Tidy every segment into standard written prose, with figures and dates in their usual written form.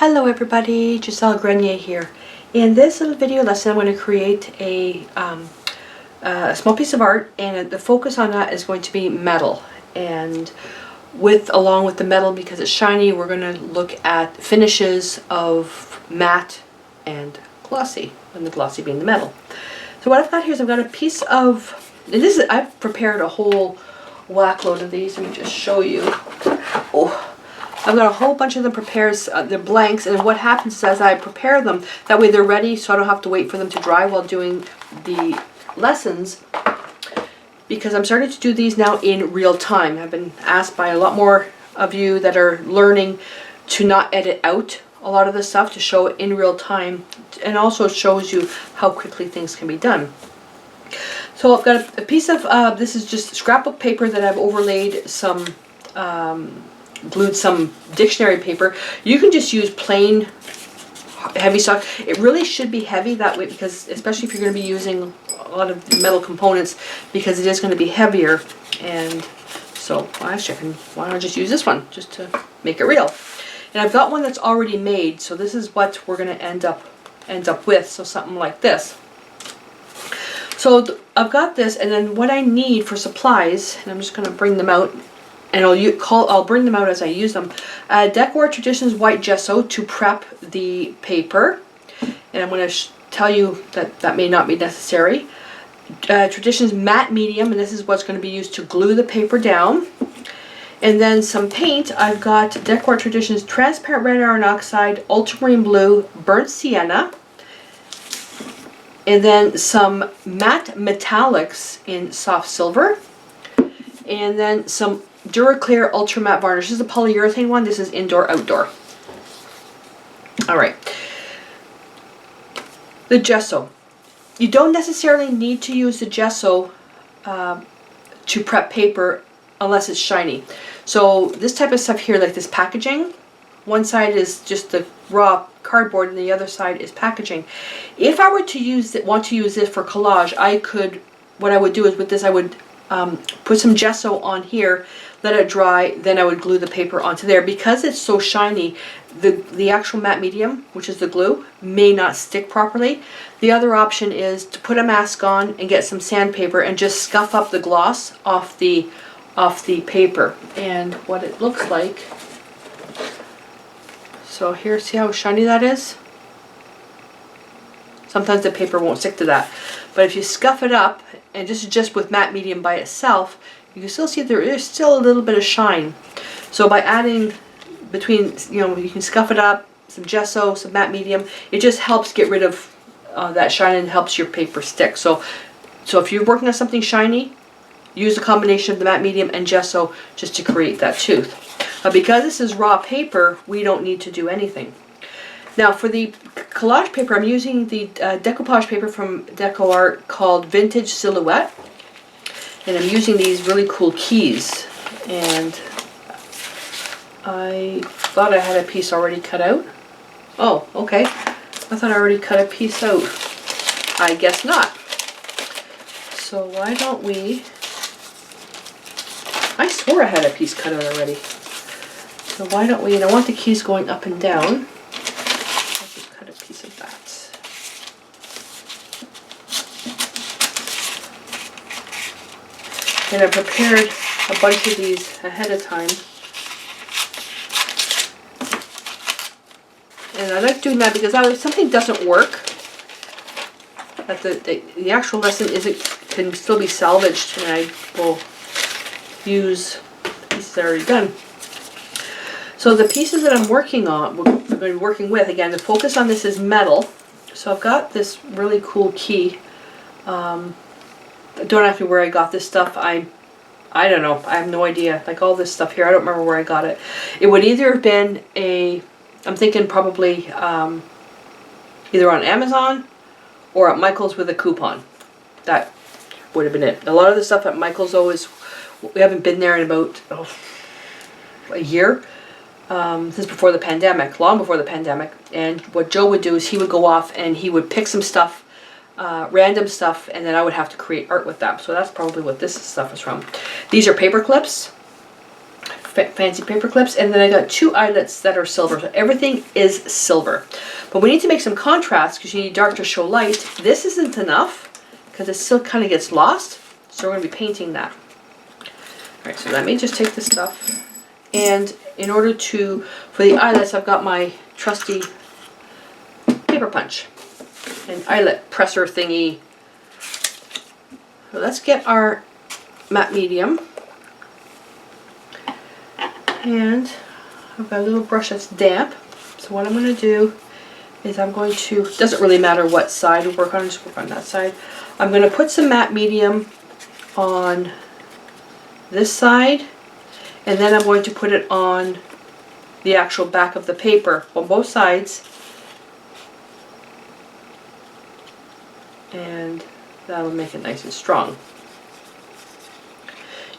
Hello everybody, Gisele Grenier here. In this little video lesson I'm going to create a small piece of art, and the focus on that is going to be metal. And along with the metal, because it's shiny, we're going to look at finishes of matte and glossy, and the glossy being the metal. So what I've got here is I've got a piece of, and I've prepared a whole whack load of these. Let me just show you. Oh. I've got a whole bunch of them prepared, the blanks, and what happens is as I prepare them, that way they're ready so I don't have to wait for them to dry while doing the lessons, because I'm starting to do these now in real time. I've been asked by a lot more of you that are learning to not edit out a lot of the stuff, to show it in real time, and also shows you how quickly things can be done. So I've got a piece of, this is just scrapbook paper that I've overlaid some glued some dictionary paper. You can just use plain heavy stock. It really should be heavy that way, because especially if you're going to be using a lot of metal components, because it is going to be heavier. And so actually, why don't I just use this one just to make it real? And I've got one that's already made, so this is what we're going to end up with. So something like this. So I've got this, and then what I need for supplies, and I'm just going to bring them out. And I'll bring them out as I use them. Decor Traditions white gesso to prep the paper, and I'm going to tell you that that may not be necessary. Traditions matte medium, and this is what's going to be used to glue the paper down. And then some paint. I've got Decor Traditions transparent red iron oxide, ultramarine blue, burnt sienna, and then some matte metallics in soft silver, and then some Duraclear Ultra Matte Varnish. This is a polyurethane one. This is indoor, outdoor. Alright. The gesso. You don't necessarily need to use the gesso to prep paper unless it's shiny. So this type of stuff here, like this packaging, one side is just the raw cardboard and the other side is packaging. If I were to want to use this for collage, what I would do is with this I would put some gesso on here, let it dry, then I would glue the paper onto there. Because it's so shiny, the actual matte medium, which is the glue, may not stick properly. The other option is to put a mask on and get some sandpaper and just scuff up the gloss off the paper. And what it looks like, so here, see how shiny that is? Sometimes the paper won't stick to that. But if you scuff it up, and just with matte medium by itself, you can still see there is still a little bit of shine. So by adding between, you can scuff it up, some gesso, some matte medium, it just helps get rid of that shine and helps your paper stick. So if you're working on something shiny, use a combination of the matte medium and gesso just to create that tooth. Because this is raw paper, we don't need to do anything. Now for the collage paper, I'm using the decoupage paper from Deco Art called Vintage Silhouette. And I'm using these really cool keys. And I thought I had a piece already cut out. Oh, okay. I thought I already cut a piece out. I guess not. So why don't we... I swore I had a piece cut out already. So why don't we... And I want the keys going up and down. And I prepared a bunch of these ahead of time. And I like doing that because if something doesn't work, that the actual lesson can still be salvaged, and I will use the pieces that are already done. So the pieces that I'm working on, we're going to be working with, again, the focus on this is metal. So I've got this really cool key. Don't ask me where I got this stuff. I don't know. I have no idea. Like all this stuff here, I don't remember where I got it. It would either have been I'm thinking probably either on Amazon or at Michael's with a coupon. That would have been it. A lot of the stuff at Michael's though we haven't been there in about a year. Since before the pandemic, long before the pandemic. And what Joe would do is he would go off and he would pick some stuff, random stuff, and then I would have to create art with that. So that's probably what this stuff is from. These are paper clips fancy paper clips, and then I got 2 eyelets that are silver. So everything is silver. But we need to make some contrast because you need dark to show light. This isn't enough because it still kind of gets lost. So we're going to be painting that. Alright, so let me just take this stuff. And in order to, for the eyelets, I've got my trusty paper punch. An eyelet presser thingy. So let's get our matte medium. And I've got a little brush that's damp. So what I'm going to do is I'm going to, it doesn't really matter what side we work on, just work on that side. I'm going to put some matte medium on this side, and then I'm going to put it on the actual back of the paper on both sides. And that'll make it nice and strong.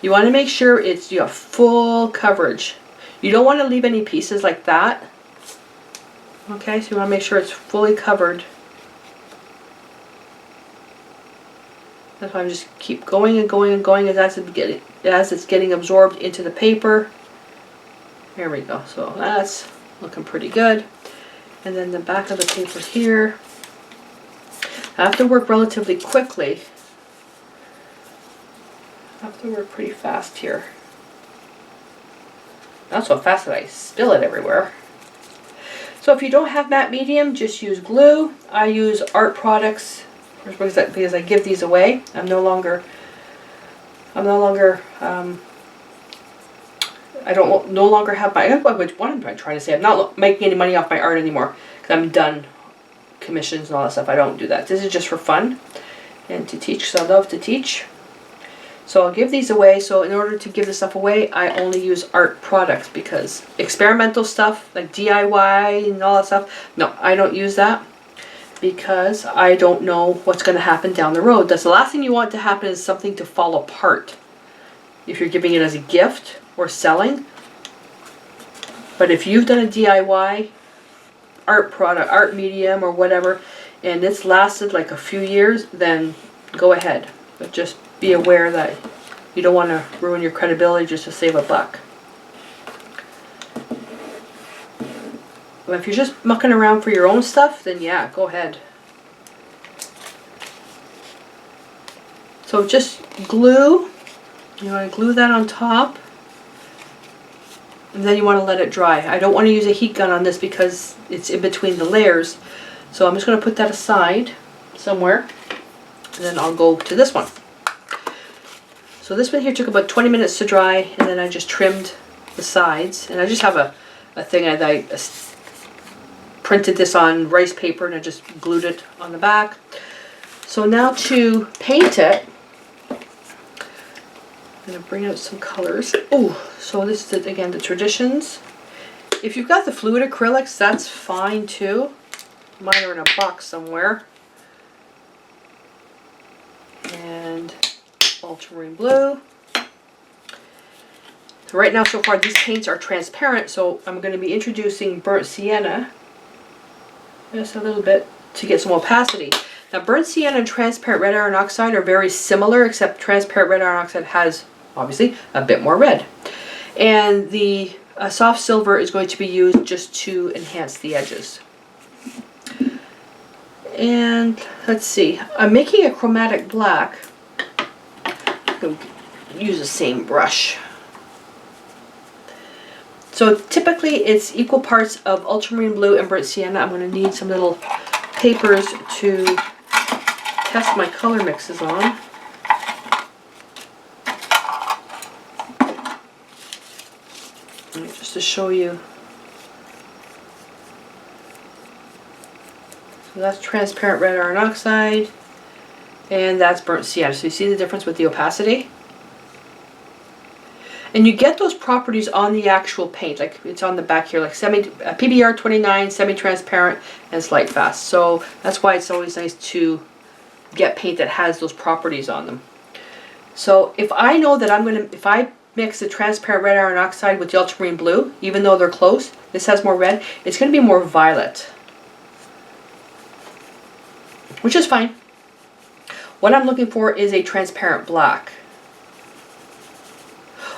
You want to make sure you have full coverage. You don't want to leave any pieces like that. Okay, so you want to make sure it's fully covered. That's why I just keep going and going and going as it's getting absorbed into the paper. There we go. So that's looking pretty good. And then the back of the paper here. I have to work relatively quickly. I have to work pretty fast here. Not so fast that I spill it everywhere. So if you don't have matte medium, just use glue. I use art products because I give these away. I no longer have my, what am I trying to say? I'm not making any money off my art anymore because I'm done commissions and all that stuff. I don't do that. This is just for fun and to teach, because I love to teach. So I'll give these away. So in order to give this stuff away, I only use art products, because experimental stuff like DIY and all that stuff, no, I don't use that because I don't know what's going to happen down the road. That's the last thing you want to happen, is something to fall apart if you're giving it as a gift or selling. But if you've done a DIY art product, art medium or whatever, and it's lasted like a few years, then go ahead. But just be aware that you don't want to ruin your credibility just to save a buck. But if you're just mucking around for your own stuff, then yeah, go ahead. So just glue. You want to glue that on top. And then you want to let it dry. I don't want to use a heat gun on this because it's in between the layers. So I'm just going to put that aside somewhere. And then I'll go to this one. So this one here took about 20 minutes to dry, and then I just trimmed the sides. And I just have a thing, I printed this on rice paper and I just glued it on the back. So now to paint it, I'm going to bring out some colors. Oh, so this is, again, the Traditions. If you've got the fluid acrylics, that's fine too. Mine are in a box somewhere. And ultramarine blue. So right now, so far, these paints are transparent, so I'm going to be introducing burnt sienna just a little bit to get some opacity. Now, burnt sienna and transparent red iron oxide are very similar, except transparent red iron oxide has, obviously, a bit more red. And the soft silver is going to be used just to enhance the edges. And let's see, I'm making a chromatic black. I'm going to use the same brush. So typically it's equal parts of ultramarine blue and burnt sienna. I'm going to need some little papers to test my color mixes on. And just to show you. So that's transparent red iron oxide, and that's burnt sienna. So you see the difference with the opacity? And you get those properties on the actual paint, like it's on the back here, like PBR 29, semi-transparent, and slight fast. So that's why it's always nice to get paint that has those properties on them. So if I know that if I mix the transparent red iron oxide with the ultramarine blue, even though they're close, this has more red, it's going to be more violet. Which is fine. What I'm looking for is a transparent black.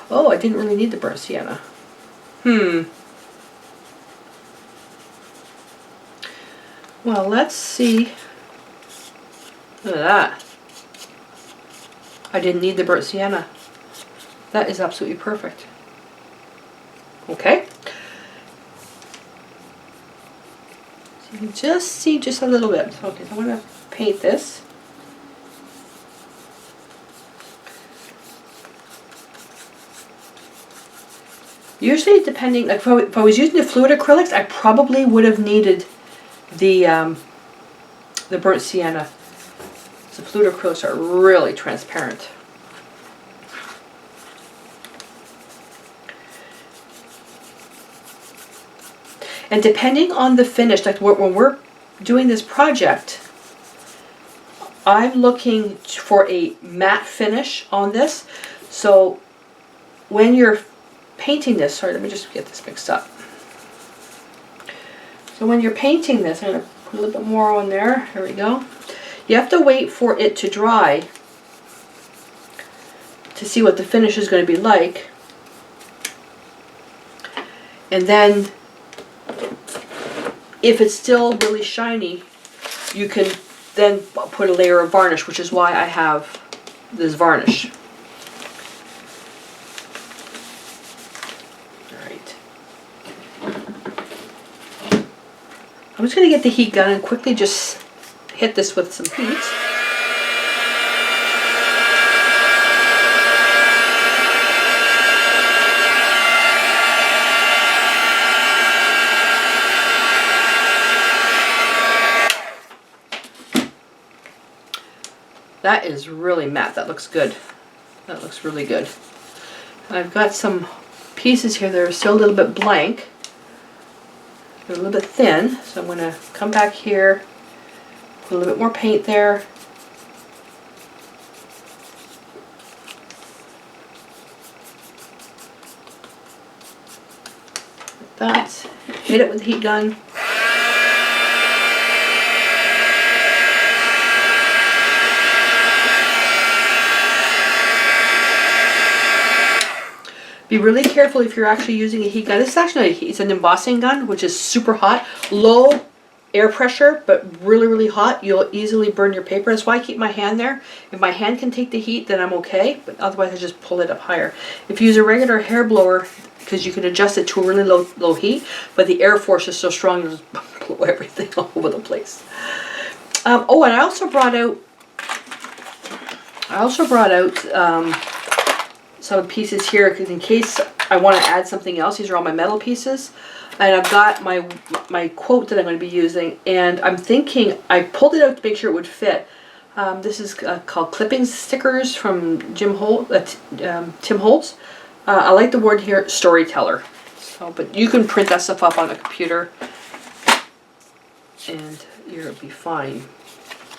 Oh, I didn't really need the burnt sienna. Well, let's see. Look at that. I didn't need the burnt sienna. That is absolutely perfect. Okay. So you can just see just a little bit. Okay, so I'm going to paint this. Usually, depending, like if I was using the fluid acrylics, I probably would have needed the burnt sienna. The fluid acrylics are really transparent. And depending on the finish, like when we're doing this project, I'm looking for a matte finish on this. So when you're painting this, sorry, let me just get this mixed up. So when you're painting this, I'm going to put a little bit more on there. There we go. You have to wait for it to dry to see what the finish is going to be like. And then if it's still really shiny, you can then put a layer of varnish, which is why I have this varnish. Alright. I'm just going to get the heat gun and quickly just hit this with some heat. That is really matte. That looks good. That looks really good. I've got some pieces here that are still a little bit blank. They're a little bit thin, so I'm going to come back here, put a little bit more paint there. Like that. Hit it with the heat gun. Be really careful if you're actually using a heat gun. This is actually it's an embossing gun, which is super hot. Low air pressure, but really, really hot. You'll easily burn your paper. That's why I keep my hand there. If my hand can take the heat, then I'm okay, but otherwise I just pull it up higher. If you use a regular hair blower, because you can adjust it to a really low heat, but the air force is so strong, you'll just blow everything all over the place. Oh, and I also brought out some pieces here because in case I want to add something else. These are all my metal pieces, and I've got my quote that I'm going to be using, and I'm thinking I pulled it out to make sure it would fit. This is called clipping stickers from Tim Holtz. I like the word here, storyteller. So, but you can print that stuff up on a computer, and you'll be fine.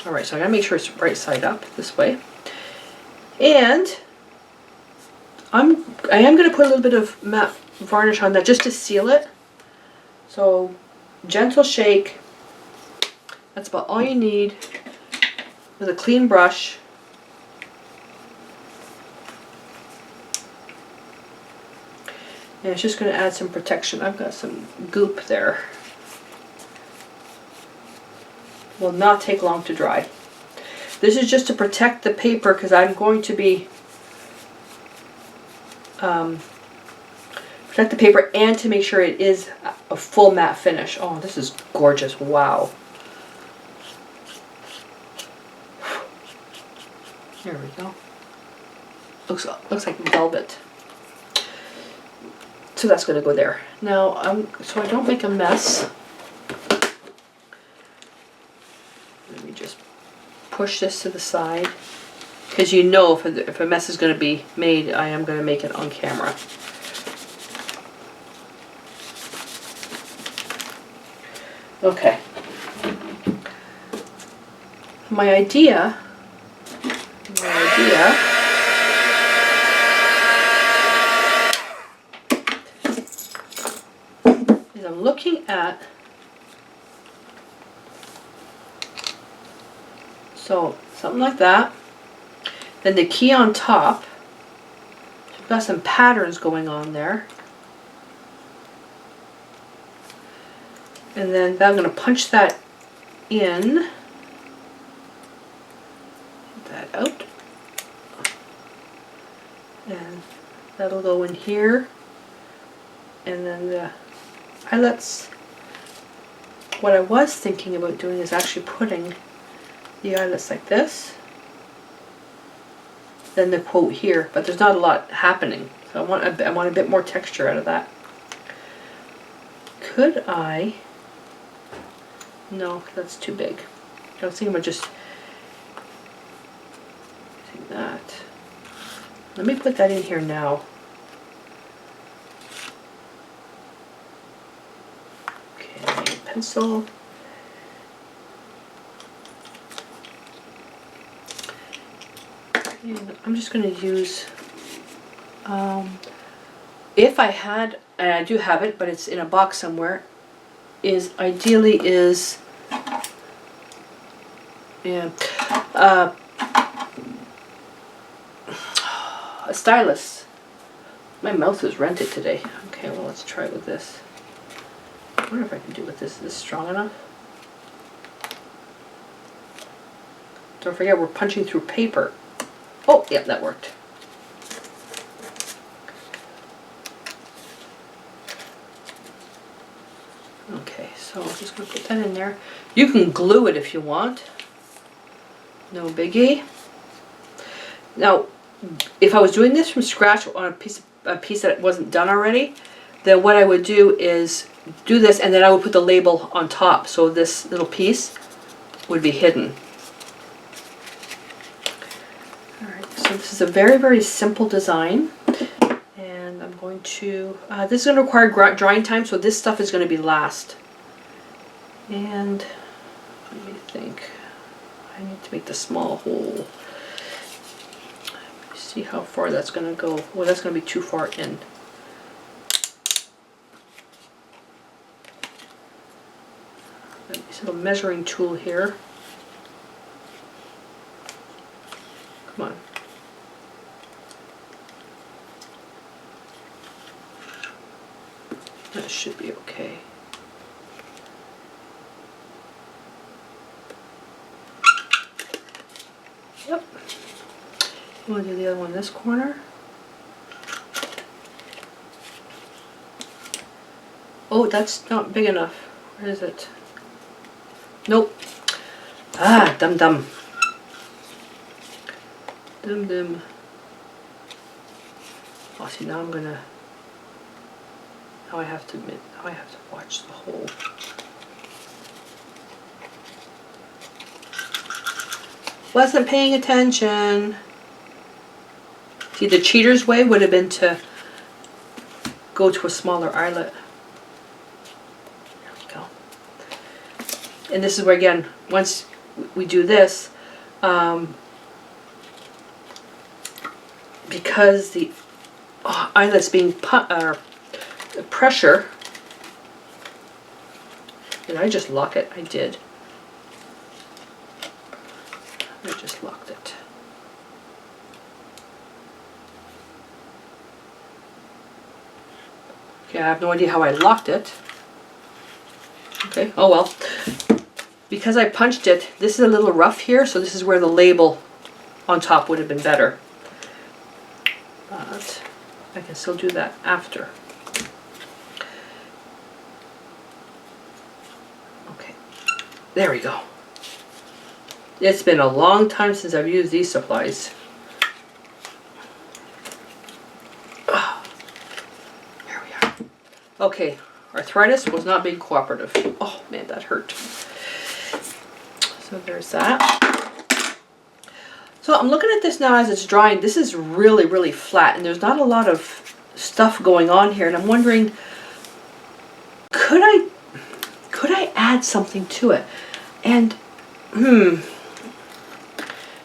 All right, so I gotta make sure it's right side up this way, and I am going to put a little bit of matte varnish on that just to seal it. So gentle shake. That's about all you need with a clean brush. And it's just going to add some protection. I've got some goop there. Will not take long to dry. This is just to protect the paper because I'm going to be protect the paper and to make sure it is a full matte finish. Oh, this is gorgeous. Wow. There we go. Looks like velvet. So that's going to go there. Now, so I don't make a mess, let me just push this to the side. Because you know if a mess is going to be made, I am going to make it on camera. Okay. My idea is I'm looking at, so something like that. Then the key on top, got some patterns going on there. And then I'm going to punch that in. Get that out. And that'll go in here. And then the eyelets. What I was thinking about doing is actually putting the eyelets like this. Then the quote here, but there's not a lot happening. So I want a bit more texture out of that. Could I? No, that's too big. I was thinking about just take that. Let me put that in here now. Okay, pencil. And I'm just going to use, if I had, and I do have it, but it's in a box somewhere, ideally is a stylus. My mouth is rented today. Okay, well, let's try with this. I wonder if I can do with this. Is this strong enough? Don't forget, we're punching through paper. Oh, yeah, that worked. Okay, so I'm just going to put that in there. You can glue it if you want. No biggie. Now, if I was doing this from scratch on a piece that wasn't done already, then what I would do is do this, and then I would put the label on top, so this little piece would be hidden. Alright, so this is a very, very simple design. And I'm going to, this is going to require drying time, so this stuff is going to be last. And let me think. I need to make the small hole. Let me see how far that's going to go. Well, that's going to be too far in. This little measuring tool here. Come on. That should be okay. Yep. You want to do the other one in this corner? Oh, that's not big enough. Where is it? Nope. Ah, dum dum. Dum dum. Oh, see, now I'm gonna. Now I have to admit, now I have to watch the hole. Wasn't paying attention. See, the cheater's way would have been to go to a smaller eyelet. There we go. And this is where, again, once we do this, because the eyelet's being pressure. Did I just lock it? I did. I just locked it. Okay, I have no idea how I locked it. Okay, oh well. Because I punched it, this is a little rough here, so this is where the label on top would have been better. But I can still do that after. Okay, there we go. It's been a long time since I've used these supplies. Oh, there we are. Okay, arthritis was not being cooperative. Oh man, that hurt. So there's that. So I'm looking at this now as it's drying. This is really, really flat, and there's not a lot of stuff going on here. And I'm wondering, could I add something to it? And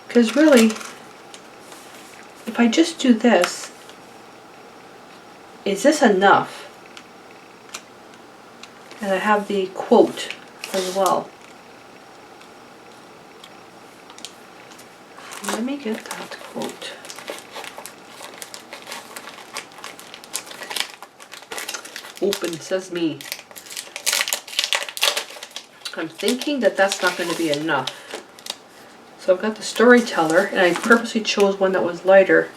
because really, if I just do this, is this enough? And I have the quote as well. Let me get that quote. open sesame. I'm thinking that that's not going to be enough. So I've got the Storyteller, and I purposely chose one that was lighter.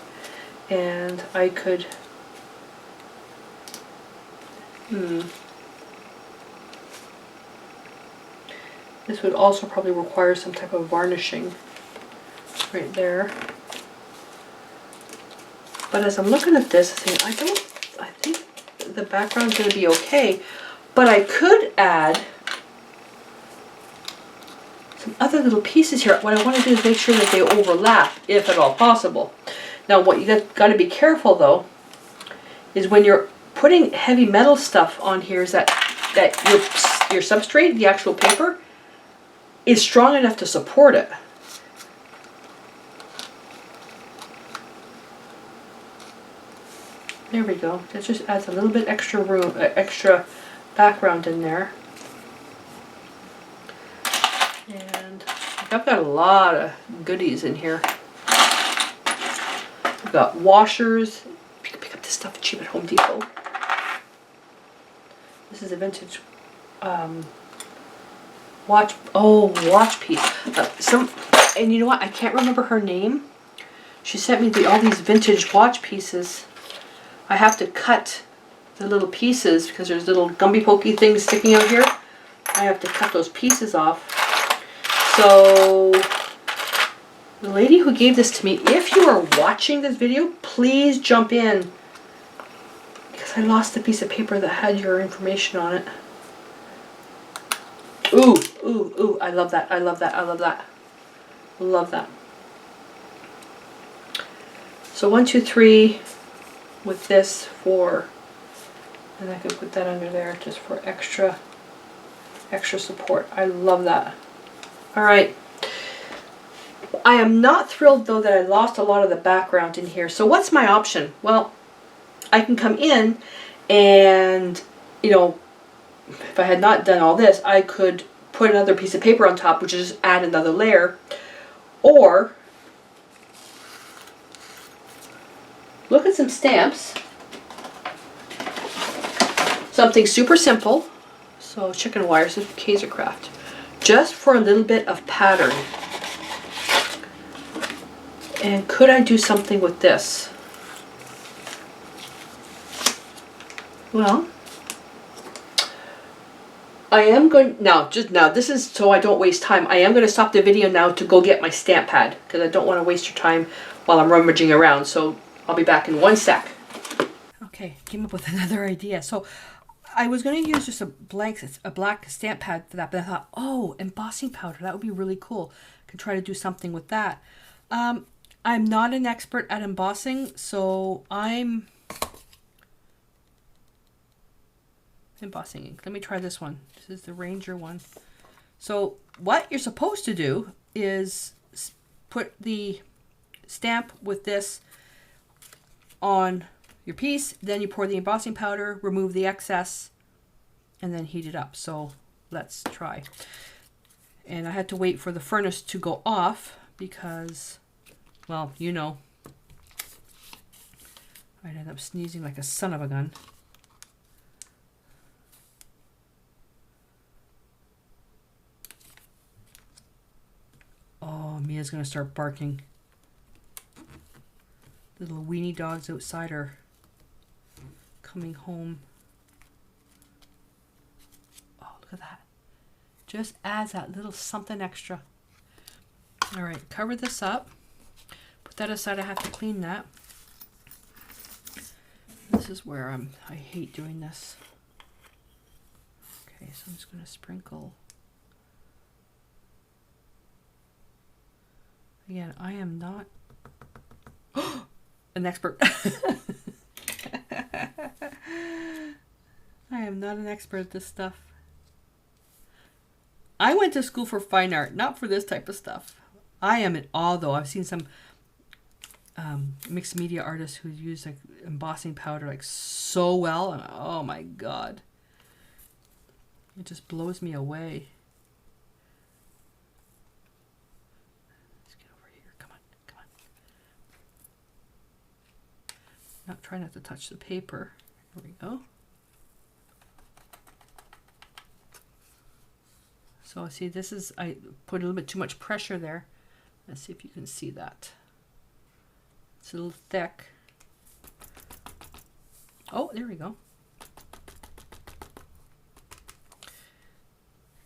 And I could... This would also probably require some type of varnishing right there. But as I'm looking at this, I think the background's going to be okay. But I could add some other little pieces here. What I want to do is make sure that they overlap, if at all possible. Now what you got to be careful though, is when you're putting heavy metal stuff on here, is that your substrate, the actual paper, is strong enough to support it. There we go. That just adds a little bit extra room, extra background in there. And I've got a lot of goodies in here. We've got washers. You can pick up this stuff cheap at Home Depot. This is a vintage watch piece. And you know what? I can't remember her name. She sent me all these vintage watch pieces. I have to cut the little pieces because there's little gumby pokey things sticking out here. I have to cut those pieces off. So the lady who gave this to me, if you are watching this video, please jump in, because I lost the piece of paper that had your information on it. Ooh, ooh, ooh, I love that, I love that, I love that. Love that. So 1, 2, 3 with this 4, and I can put that under there just for extra support. I love that. All right. I am not thrilled though that I lost a lot of the background in here. So what's my option? Well, I can come in and, you know, if I had not done all this, I could put another piece of paper on top, which is just add another layer, or look at some stamps. Something super simple. So chicken wire, so Kaiser Craft. Just for a little bit of pattern. And could I do something with this? Well, I am going now. This is so I don't waste time. I am going to stop the video now to go get my stamp pad because I don't want to waste your time while I'm rummaging around. So I'll be back in 1 sec. Okay, came up with another idea. So I was going to use just a black stamp pad for that, but I thought, oh, embossing powder, that would be really cool. I could try to do something with that. I'm not an expert at embossing, so I'm embossing ink. Let me try this one. This is the Ranger one. So what you're supposed to do is put the stamp with this on your piece, then you pour the embossing powder, remove the excess, and then heat it up. So let's try. And I had to wait for the furnace to go off because, well, you know, I'd end up sneezing like a son of a gun. Oh, Mia's gonna start barking. The little weenie dogs outside are coming home. Oh, look at that. Just adds that little something extra. All right, cover this up. Put that aside. I have to clean that. This is where I hate doing this. Okay, so I'm just going to sprinkle. Again, I am not an expert. I am not an expert at this stuff. I went to school for fine art, not for this type of stuff. I am in awe, though. I've seen some mixed media artists who use like embossing powder like so well, and oh my god, it just blows me away. Let's get over here. Come on, come on. Try not to touch the paper. Here we go. So see, this is, I put a little bit too much pressure there. Let's see if you can see that. It's a little thick. Oh, there we go.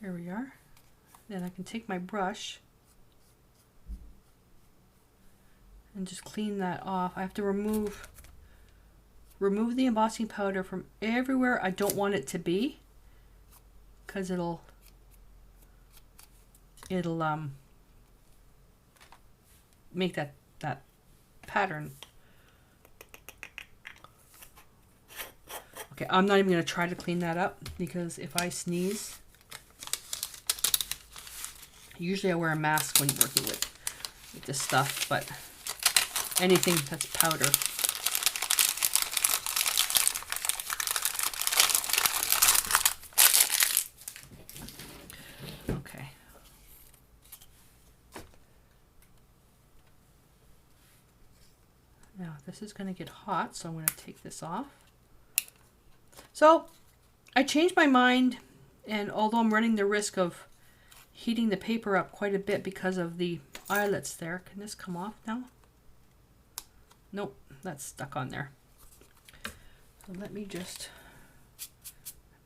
Here we are. Then I can take my brush and just clean that off. I have to remove the embossing powder from everywhere I don't want it to be, because it'll make that pattern. Okay, I'm not even going to try to clean that up, because if I sneeze, usually I wear a mask when working with this stuff, but anything that's powder. Okay. Now this is going to get hot, so I'm going to take this off. So I changed my mind, and although I'm running the risk of heating the paper up quite a bit because of the eyelets there, can this come off now? Nope, that's stuck on there. So let me just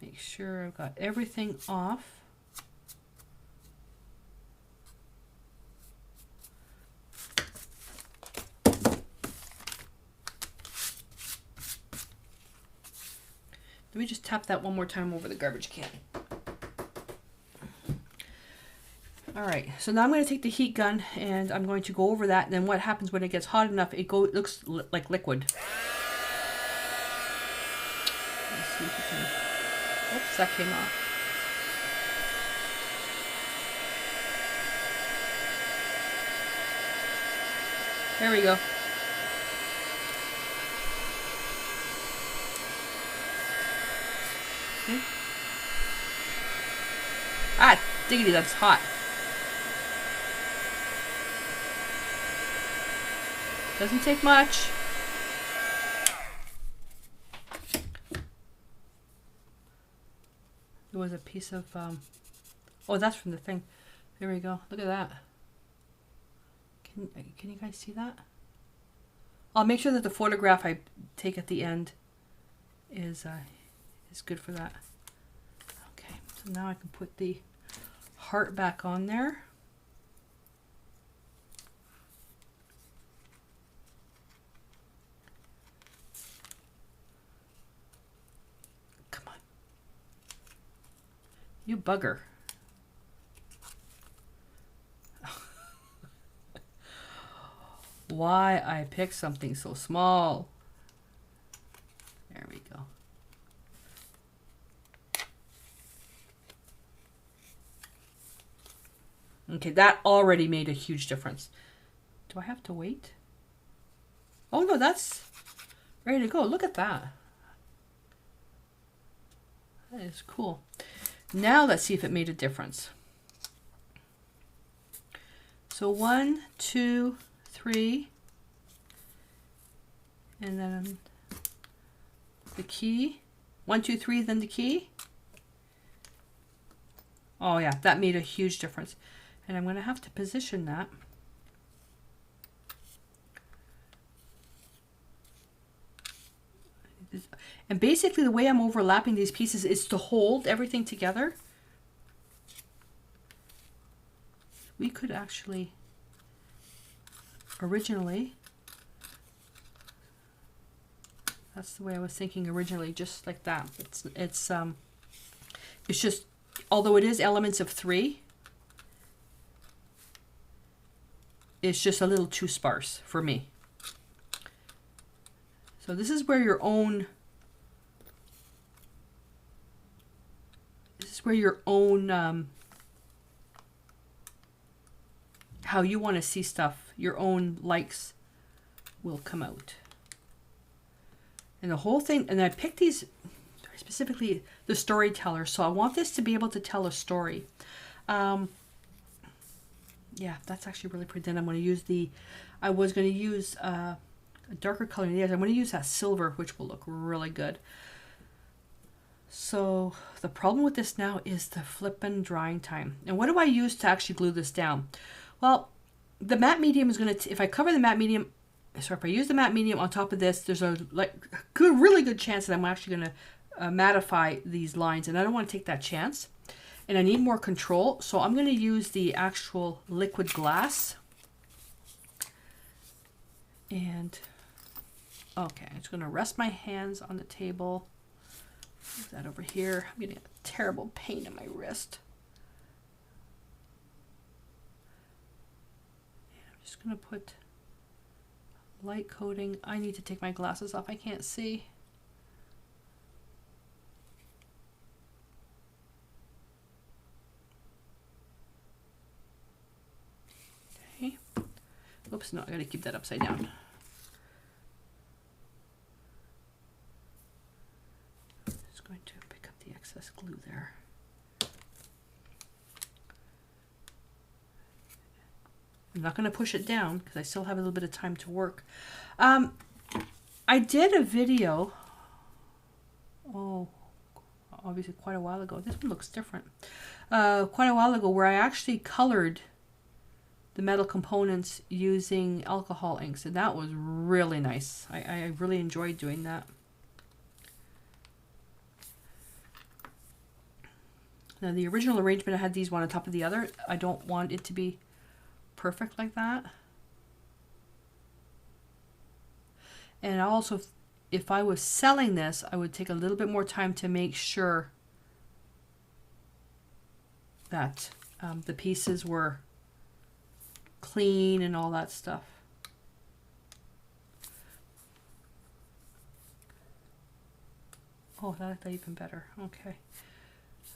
make sure I've got everything off. Let me just tap that one more time over the garbage can. All right, so now I'm going to take the heat gun and I'm going to go over that, and then what happens when it gets hot enough, it looks like liquid. Let's see if we can... Oops, that came off. There we go. See? Ah, diggity, that's hot. Doesn't take much. There was a piece of, oh, that's from the thing. There we go. Look at that. Can you guys see that? I'll make sure that the photograph I take at the end is good for that. Okay, so now I can put the heart back on there. You bugger. Why I picked something so small. There we go. Okay, that already made a huge difference. Do I have to wait? Oh no, that's ready to go. Look at that. That is cool. Now let's see if it made a difference. So 1, 2, 3, and then the key. 1, 2, 3, then the key. Oh yeah, that made a huge difference. And I'm going to have to position that. And basically the way I'm overlapping these pieces is to hold everything together. We could actually, originally, that's the way I was thinking originally, just like that. It's just, although it is elements of 3, it's just a little too sparse for me. So this is where your own, how you want to see stuff, your own likes will come out. And the whole thing, and I picked these specifically the storyteller, so I want this to be able to tell a story. Yeah, that's actually really pretty. Then I'm going to use I was going to use a darker color in the edge. I'm going to use that silver, which will look really good. So the problem with this now is the flippin' drying time. And what do I use to actually glue this down? Well, the matte medium is going to, if I cover the matte medium, so if I use the matte medium on top of this, there's a really good chance that I'm actually going to mattify these lines, and I don't want to take that chance. And I need more control, so I'm going to use the actual liquid glass. And okay, I'm just going to rest my hands on the table. Move that over here. I'm getting a terrible pain in my wrist. And I'm just going to put light coating. I need to take my glasses off. I can't see. Okay. Oops, no, I gotta keep that upside down. Just going to pick up the excess glue there. I'm not going to push it down because I still have a little bit of time to work. I did a video, obviously quite a while ago. This one looks different. Quite a while ago, where I actually colored the metal components using alcohol inks, and that was really nice. I really enjoyed doing that. Now the original arrangement, I had these one on top of the other. I don't want it to be perfect like that. And also, if I was selling this, I would take a little bit more time to make sure that the pieces were clean and all that stuff. Oh, that's even better. Okay.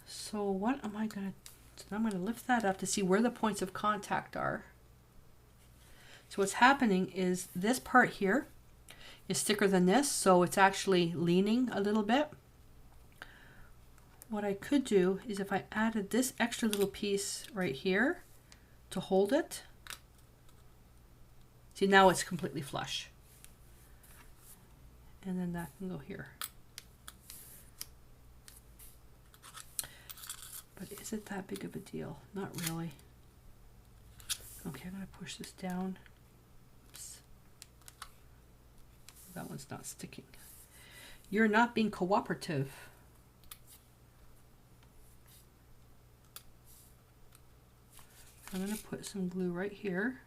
So what am I going to, I'm going to lift that up to see where the points of contact are. So what's happening is this part here is thicker than this, so it's actually leaning a little bit. What I could do is if I added this extra little piece right here to hold it, see, now it's completely flush. And then that can go here. But is it that big of a deal? Not really. Okay, I'm going to push this down. Oops. That one's not sticking. You're not being cooperative. I'm going to put some glue right here.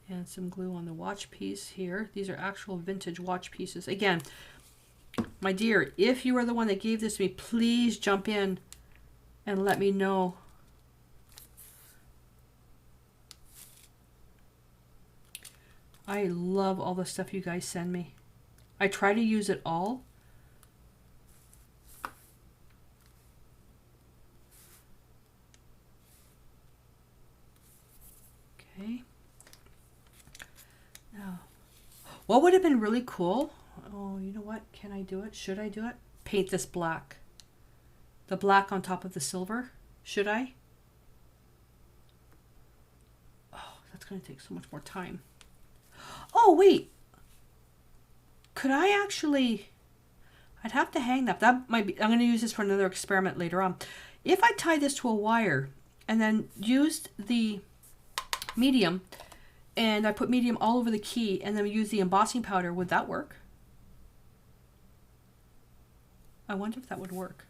And some glue on the watch piece here. These are actual vintage watch pieces. Again, my dear, if you are the one that gave this to me, please jump in and let me know. I love all the stuff you guys send me. I try to use it all. Okay. Now, what would have been really cool? Oh, you know what? Can I do it? Should I do it? Paint this black. The black on top of the silver. Should I? Oh, that's going to take so much more time. Oh, wait. Could I actually... I'd have to hang that. That might be... I'm going to use this for another experiment later on. If I tie this to a wire and then used the medium and I put medium all over the key and then use the embossing powder, would that work? I wonder if that would work.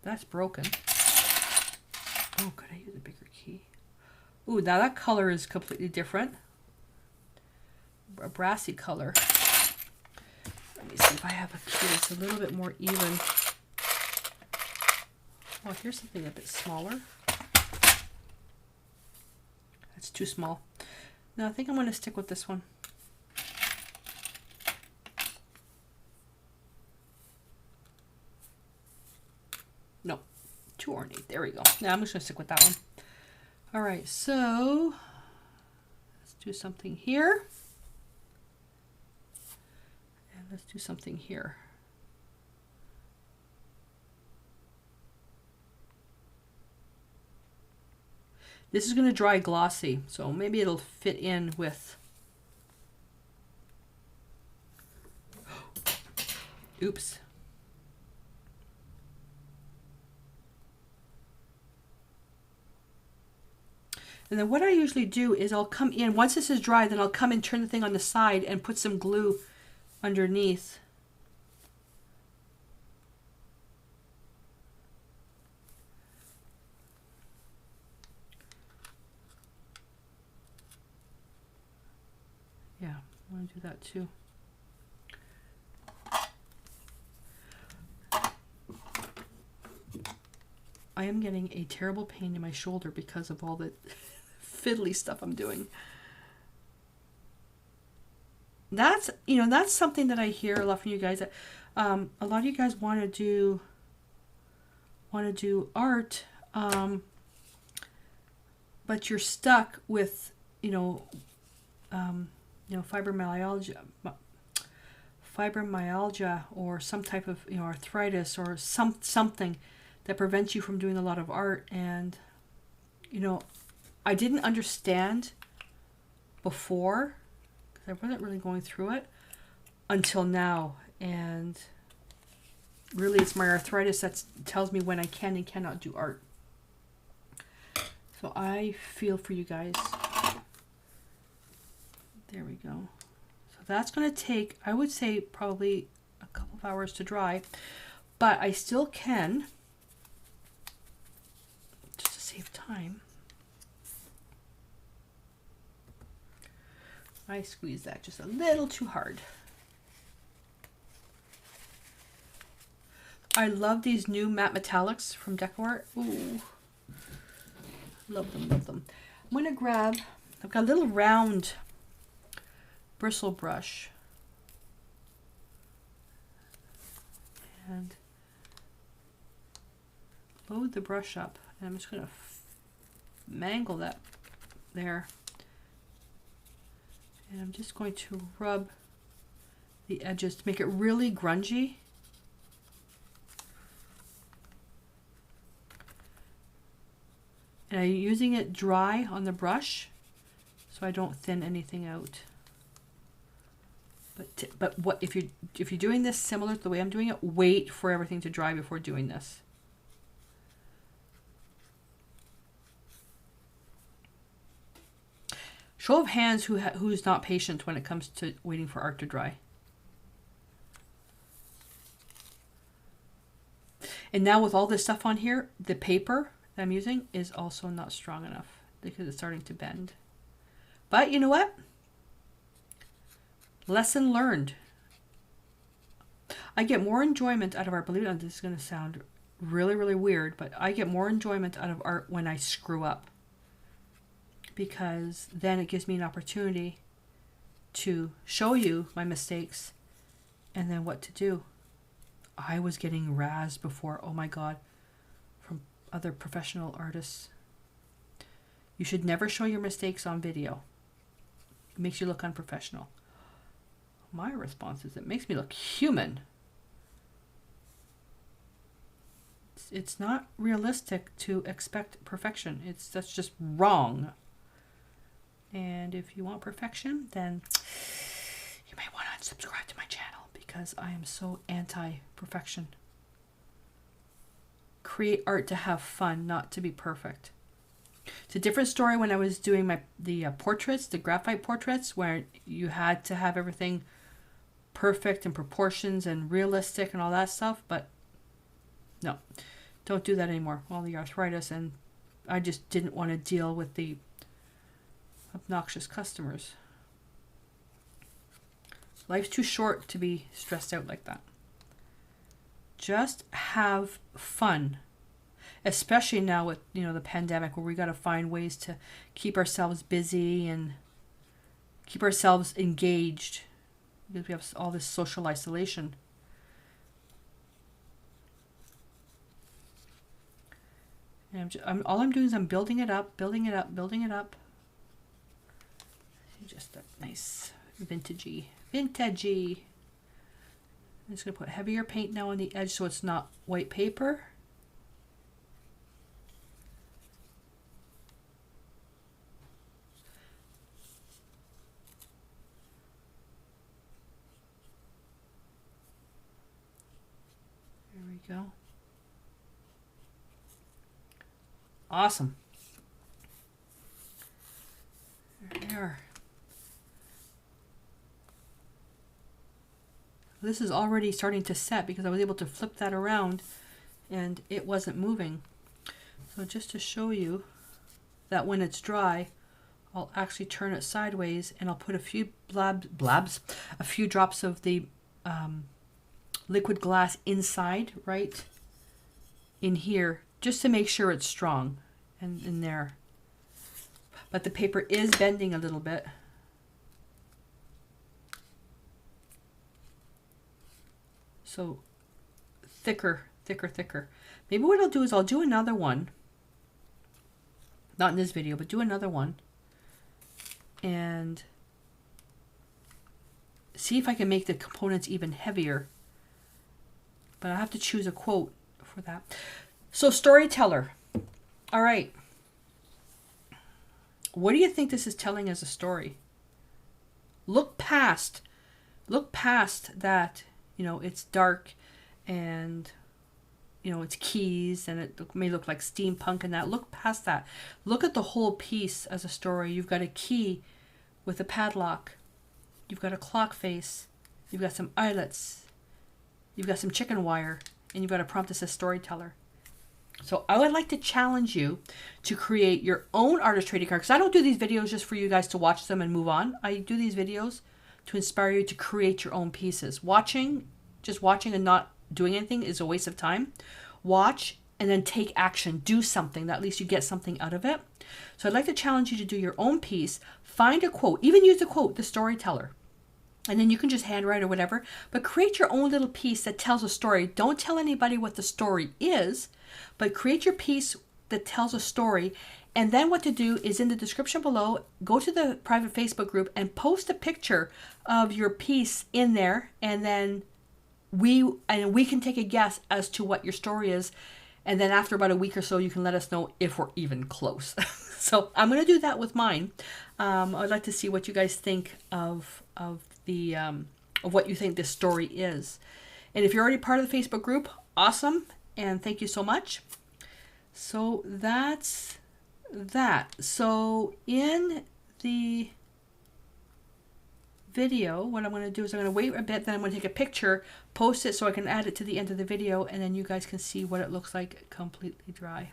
That's broken. Oh, could I use a bigger key? Ooh, now that color is completely different. A brassy color. Let me see if I have a key that's a little bit more even. Oh, here's something a bit smaller. That's too small. No, I think I'm going to stick with this one. No, too ornate. There we go. Now I'm just going to stick with that one. All right, so let's do something here. And let's do something here. This is going to dry glossy, so maybe it'll fit in with Oops. And then what I usually do is I'll come in, once this is dry, then I'll come and turn the thing on the side and put some glue underneath. Yeah, I want to do that too. I am getting a terrible pain in my shoulder because of all the fiddly stuff I'm doing. That's, you know, that's something that I hear a lot from you guys, that a lot of you guys want to do art, but you're stuck with, fibromyalgia or some type of, arthritis or something that prevents you from doing a lot of art. And, I didn't understand before, because I wasn't really going through it until now. And really it's my arthritis that tells me when I can and cannot do art. So I feel for you guys. There we go. So that's going to take, I would say, probably a couple of hours to dry, but I still can, just to save time. I squeezed that just a little too hard. I love these new matte metallics from Decor. Ooh, love them, love them. I'm going to grab, I've got a little round bristle brush. And load the brush up. And I'm just going to mangle that there. And I'm just going to rub the edges to make it really grungy. And I'm using it dry on the brush so I don't thin anything out. But what if you're doing this similar to the way I'm doing it, wait for everything to dry before doing this. Show of hands who's not patient when it comes to waiting for art to dry. And now with all this stuff on here, the paper that I'm using is also not strong enough because it's starting to bend. But you know what? Lesson learned. I get more enjoyment out of art. Believe it or not, this is going to sound really, really weird, but I get more enjoyment out of art when I screw up. Because then it gives me an opportunity to show you my mistakes and then what to do. I was getting razzed before, oh my God, from other professional artists. You should never show your mistakes on video. It makes you look unprofessional. My response is, it makes me look human. It's not realistic to expect perfection. That's just wrong. And if you want perfection, then you may want to unsubscribe to my channel because I am so anti-perfection. Create art to have fun, not to be perfect. It's a different story when I was doing the portraits, the graphite portraits, where you had to have everything perfect and proportions and realistic and all that stuff. But no, don't do that anymore. All the arthritis, and I just didn't want to deal with the obnoxious customers. Life's too short to be stressed out like that. Just have fun, especially now with the pandemic, where we got to find ways to keep ourselves busy and keep ourselves engaged because we have all this social isolation. And all I'm doing is I'm building it up, building it up, building it up. Just a nice vintagey. I'm just going to put heavier paint now on the edge so it's not white paper. Awesome. There. This is already starting to set because I was able to flip that around and it wasn't moving. So just to show you that when it's dry, I'll actually turn it sideways and I'll put a few a few drops of the liquid glass inside, right in here, just to make sure it's strong and in there. But the paper is bending a little bit. So thicker, thicker, thicker. Maybe what I'll do is I'll do another one. Not in this video, but do another one. And see if I can make the components even heavier. But I have to choose a quote for that. So storyteller. All right. What do you think this is telling as a story? Look past that, you know, it's dark and, you know, it's keys and it may look like steampunk and that. Look past that. Look at the whole piece as a story. You've got a key with a padlock. You've got a clock face. You've got some eyelets. You've got some chicken wire. And you've got a prompt that says storyteller. So I would like to challenge you to create your own artist trading card. Because I don't do these videos just for you guys to watch them and move on. I do these videos to inspire you to create your own pieces. Just watching and not doing anything is a waste of time. Watch and then take action. Do something that at least you get something out of it. So I'd like to challenge you to do your own piece. Find a quote. Even use the quote, the storyteller. And then you can just handwrite or whatever. But create your own little piece that tells a story. Don't tell anybody what the story is, but create your piece that tells a story. And then what to do is in the description below, go to the private Facebook group and post a picture of your piece in there. And then we can take a guess as to what your story is. And then after about a week or so, you can let us know if we're even close. So I'm going to do that with mine. I'd like to see what you guys think of what you think this story is. And if you're already part of the Facebook group, awesome. And thank you so much. So that's that. So in the video, what I'm going to do is I'm going to wait a bit, then I'm going to take a picture, post it so I can add it to the end of the video, and then you guys can see what it looks like completely dry.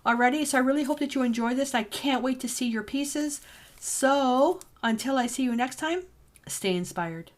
Alrighty, so I really hope that you enjoy this. I can't wait to see your pieces. So until I see you next time, stay inspired.